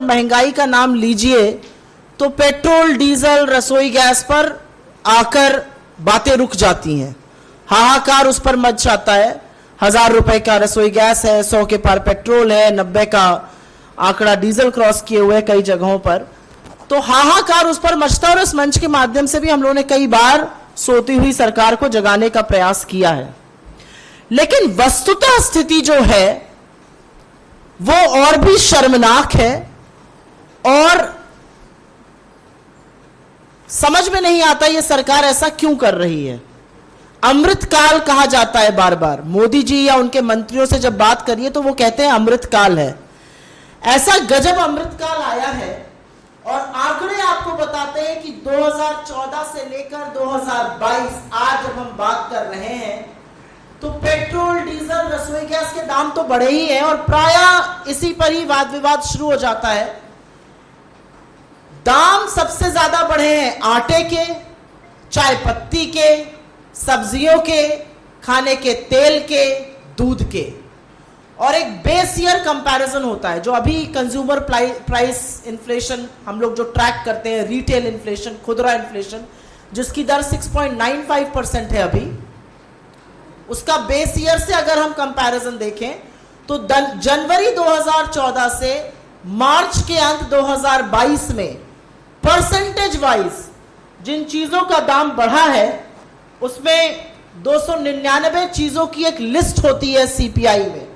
महंगाई का नाम लीजिए तो पेट्रोल, डीजल, रसोई गैस पर आकर बातें रुक जाती हैं। हाहाकार उस पर मच जाता है। 1000 रुपए का रसोई गैस है, 100 के पार पेट्रोल है, 90 का आंकड़ा डीजल क्रॉस किए हुए कई जगहों पर। तो हाहाकार उस पर मचता है और इस मंच के माध्यम से भी हम लोगों ने कई बार सोती हुई सरकार को जगाने का प्रयास किया है। लेकिन वस्तुतः स्थिति जो है वो और भी शर्मनाक है और समझ में नहीं आता ये सरकार ऐसा क्यों कर रही है। अमृतकाल कहा जाता है बार बार। मोदी जी या उनके मंत्रियों से जब बात करिए तो वो कहते हैं अमृतकाल है। ऐसा गजब अमृतकाल आया है और आंकड़े आपको बताते हैं कि 2014 से लेकर 2022 आज जब हम बात कर रहे हैं तो पेट्रोल, डीजल, रसोई गैस के दाम तो बढ़े ही हैं और प्रायः इसी पर ही वाद विवाद शुरू हो जाता है। दाम सबसे ज्यादा बढ़े हैं आटे के, चाय पत्ती के, सब्जियों के, खाने के तेल के, दूध के। और एक बेस ईयर कंपैरिजन होता है जो अभी कंज्यूमर प्राइस इन्फ्लेशन हम लोग जो ट्रैक करते हैं, रिटेल इन्फ्लेशन, खुदरा इन्फ्लेशन, जिसकी दर 6.95% है अभी, उसका बेस ईयर से अगर हम कंपैरिजन देखें तो जनवरी 2014 से मार्च के अंत 2022 में परसेंटेज वाइज जिन चीजों का दाम बढ़ा है उसमें 299 चीजों की एक लिस्ट होती है सीपीआई में।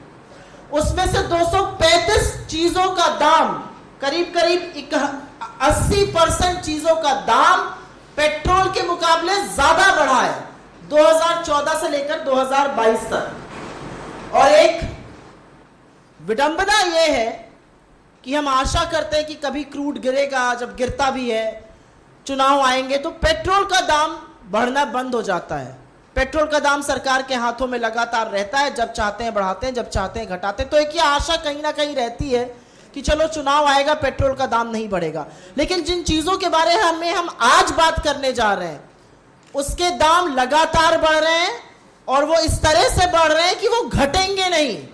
उसमें से 235 चीजों का दाम, करीब करीब 80% चीजों का दाम पेट्रोल के मुकाबले ज्यादा बढ़ा है 2014 से लेकर 2022 तक। और एक विडंबना यह है कि हम आशा करते हैं कि कभी क्रूड गिरेगा, जब गिरता भी है, चुनाव आएंगे तो पेट्रोल का दाम बढ़ना बंद हो जाता है। पेट्रोल का दाम सरकार के हाथों में लगातार रहता है, जब चाहते हैं बढ़ाते हैं, जब चाहते हैं घटाते हैं। तो एक ये आशा कहीं ना कहीं रहती है कि चलो चुनाव आएगा, पेट्रोल का दाम नहीं बढ़ेगा। लेकिन जिन चीजों के बारे में हम आज बात करने जा रहे हैं उसके दाम लगातार बढ़ रहे हैं और वो इस तरह से बढ़ रहे हैं कि वो घटेंगे नहीं।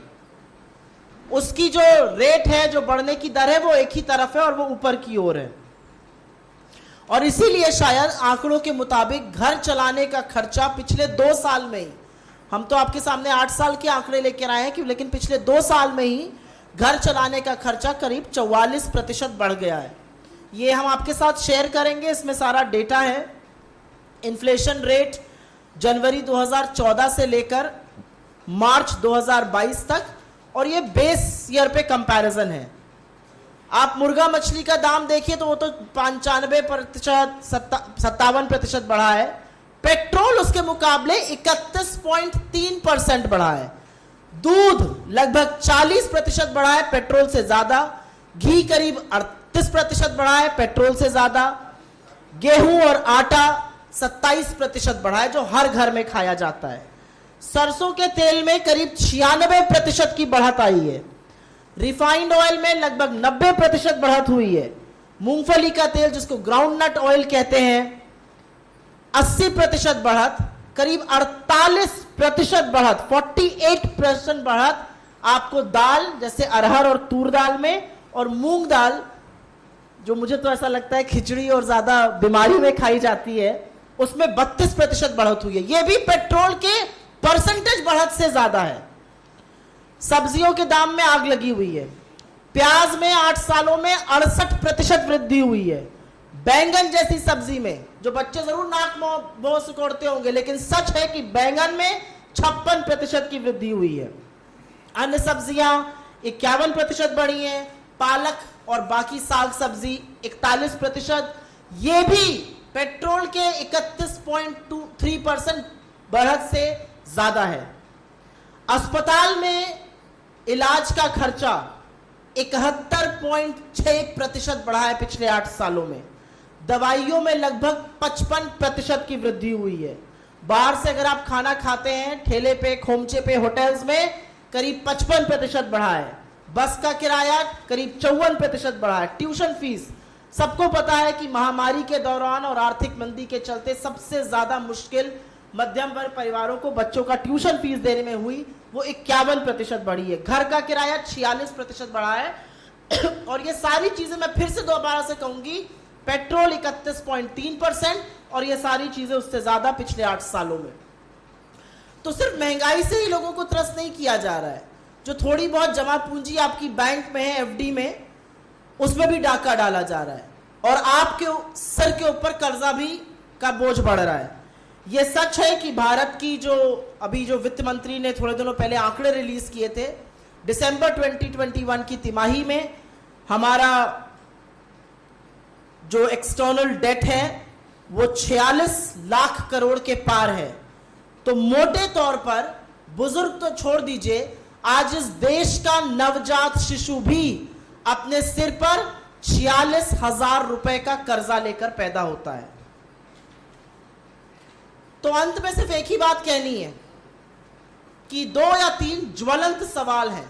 उसकी जो रेट है, जो बढ़ने की दर है, वो एक ही तरफ है और वो ऊपर की ओर है। और इसीलिए शायद आंकड़ों के मुताबिक घर चलाने का खर्चा पिछले 2 साल में ही, हम तो आपके सामने 8 साल के आंकड़े लेकर आए हैं कि लेकिन पिछले 2 साल में ही घर चलाने का खर्चा करीब 44% बढ़ गया है। ये हम आपके साथ शेयर करेंगे, इसमें सारा डेटा है। इन्फ्लेशन रेट जनवरी 2014 से लेकर मार्च 2022 तक, और ये बेस ईयर पे कंपैरिजन है। आप मुर्गा मछली का दाम देखिए तो वो तो 95%, 57% बढ़ा है। पेट्रोल उसके मुकाबले 31.3% बढ़ा है। दूध लगभग 40% बढ़ा है पेट्रोल से ज्यादा। घी करीब 38% बढ़ा है पेट्रोल से ज्यादा। गेहूं और आटा 27% बढ़ा है जो हर घर में खाया जाता है। सरसों के तेल में करीब 96% की बढ़त आई है। रिफाइंड ऑयल में लगभग 90% बढ़त हुई है। मूंगफली का तेल जिसको ग्राउंड नट ऑयल कहते हैं 80% बढ़त। करीब 48% बढ़त, 48% बढ़त आपको दाल जैसे अरहर और तूर दाल में, और मूंग दाल जो मुझे तो ऐसा लगता है खिचड़ी और ज्यादा बीमारी में खाई जाती है, उसमें 32% बढ़त हुई है। यह भी पेट्रोल के परसेंटेज बढ़त से ज्यादा है। सब्जियों के दाम में आग लगी हुई है। प्याज में 8 सालों में 68% वृद्धि हुई है। बैंगन जैसी सब्जी में, जो बच्चे जरूर नाक मुंह सिकोड़ते होंगे, लेकिन सच है कि बैंगन में 56% की वृद्धि हुई है। अन्य सब्जियां 51% बढ़ी हैं। पालक और बाकी साग सब्जी 41%। ये भी पेट्रोल के 31.3% बढ़त से ज्यादा है। अस्पताल में इलाज का खर्चा 71.6% बढ़ा है पिछले 8 सालों में। दवाइयों में लगभग 55% की वृद्धि हुई है। बाहर से अगर आप खाना खाते हैं ठेले पे, खोमचे पे, होटल्स में, करीब 55% बढ़ा है। बस का किराया करीब 54% बढ़ा है। ट्यूशन फीस, सबको पता है कि महामारी के दौरान और आर्थिक मंदी के चलते सबसे ज्यादा मुश्किल मध्यम वर्ग परिवारों को बच्चों का ट्यूशन फीस देने में हुई, वो 51% बढ़ी है। घर का किराया 46% बढ़ा है। और ये सारी चीजें मैं फिर से दोबारा से कहूंगी, पेट्रोल 31.3% और ये सारी चीजें उससे ज्यादा पिछले 8 सालों में। तो सिर्फ महंगाई से ही लोगों को त्रस्त नहीं किया जा रहा है, जो थोड़ी बहुत जमा पूंजी आपकी बैंक में है, एफडी में, उसमें भी डाका डाला जा रहा है और आपके सर के ऊपर कर्जा भी का बोझ बढ़ रहा है। यह सच है कि भारत की जो वित्त मंत्री ने थोड़े दिनों पहले आंकड़े रिलीज किए थे, दिसंबर 2021 की तिमाही में हमारा जो एक्सटर्नल डेट है वो 46 लाख करोड़ के पार है। तो मोटे तौर पर, बुजुर्ग तो छोड़ दीजिए, आज इस देश का नवजात शिशु भी अपने सिर पर 46,000 रुपए का कर्जा लेकर पैदा होता है। तो अंत में सिर्फ एक ही बात कहनी है कि 2 या 3 ज्वलंत सवाल हैं,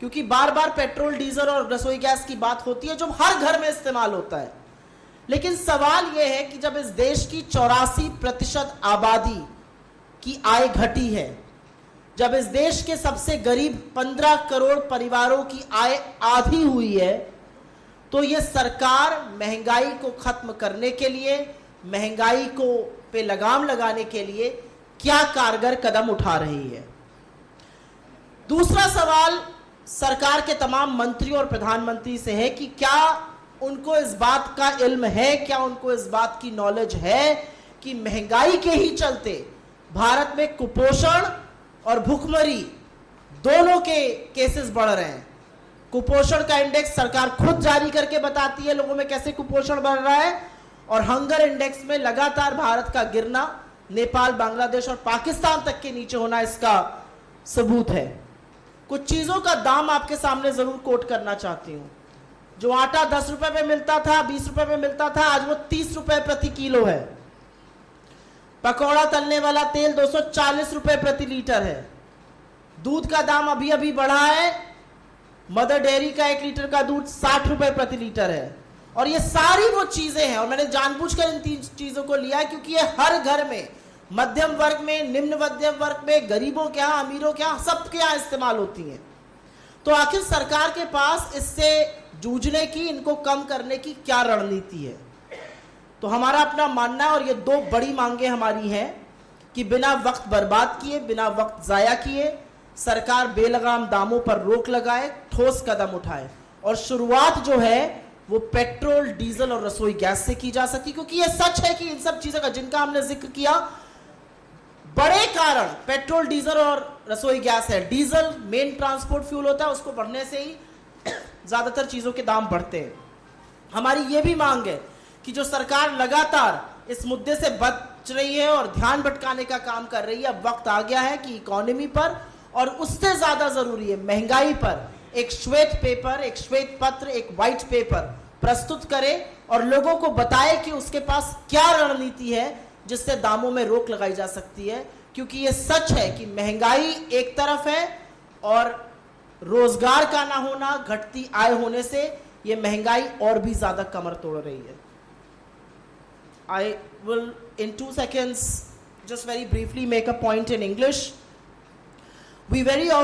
क्योंकि बार बार पेट्रोल, डीजल और रसोई गैस की बात होती है जो हर घर में इस्तेमाल होता है। लेकिन सवाल यह है कि जब इस देश की 84% आबादी की आय घटी है, जब इस देश के सबसे गरीब 15 करोड़ परिवारों की आय आधी हुई है, तो यह सरकार महंगाई को खत्म करने के लिए, महंगाई को पे लगाम लगाने के लिए क्या कारगर कदम उठा रही है। दूसरा सवाल सरकार के तमाम मंत्रियों और प्रधानमंत्री से है कि क्या उनको इस बात का इल्म है, क्या उनको इस बात की नॉलेज है कि महंगाई के ही चलते भारत में कुपोषण और भूखमरी दोनों के केसेस बढ़ रहे हैं। कुपोषण का इंडेक्स सरकार खुद जारी करके बताती है लोगों में कैसे कुपोषण बढ़ रहा है, और हंगर इंडेक्स में लगातार भारत का गिरना नेपाल, बांग्लादेश और पाकिस्तान तक के नीचे होना इसका सबूत है। कुछ चीजों का दाम आपके सामने जरूर कोट करना चाहती हूं। जो आटा 10 रुपए पे मिलता था, 20 रुपए पे मिलता था, आज वो 30 रुपए प्रति किलो है। पकौड़ा तलने वाला तेल 240 रुपए प्रति लीटर है। दूध का दाम अभी अभी बढ़ा है, मदर डेयरी का 1 लीटर का दूध 60 रुपए प्रति लीटर है। और ये सारी वो चीजें हैं, और मैंने जानबूझकर इन 3 चीजों को लिया है क्योंकि ये हर घर में, मध्यम वर्ग में, निम्न मध्यम वर्ग में, गरीबों के यहाँ, अमीरों के यहाँ, सबके यहाँ इस्तेमाल होती हैं। तो आखिर सरकार के पास इससे जूझने की, इनको कम करने की क्या रणनीति है? तो हमारा अपना मानना है, और ये 2 बड़ी मांगे हमारी हैं कि बिना वक्त बर्बाद किए, बिना वक्त जाया किए, सरकार बेलगाम दामों पर रोक लगाए, ठोस कदम उठाए। और शुरुआत जो है वो पेट्रोल, डीजल और रसोई गैस से की जा सकती, क्योंकि ये सच है कि इन सब चीजों का, जिनका हमने जिक्र किया, बड़े कारण पेट्रोल, डीजल और रसोई गैस है। डीजल मेन ट्रांसपोर्ट फ्यूल होता है, उसको बढ़ने से ही ज्यादातर चीजों के दाम बढ़ते हैं। हमारी ये भी मांग है कि जो सरकार लगातार इस मुद्दे से बच रही है और ध्यान भटकाने का काम कर रही है, अब वक्त आ गया है कि इकोनॉमी पर, और उससे ज्यादा जरूरी है महंगाई पर, एक श्वेत पेपर, एक श्वेत पत्र, एक व्हाइट पेपर प्रस्तुत करे और लोगों को बताए कि उसके पास क्या रणनीति है जिससे दामों में रोक लगाई जा सकती है। क्योंकि ये सच है कि महंगाई एक तरफ है और रोजगार का ना होना, घटती आय होने से ये महंगाई और भी ज्यादा कमर तोड़ रही है। I will in 2 seconds just very briefly make a point in English. We very often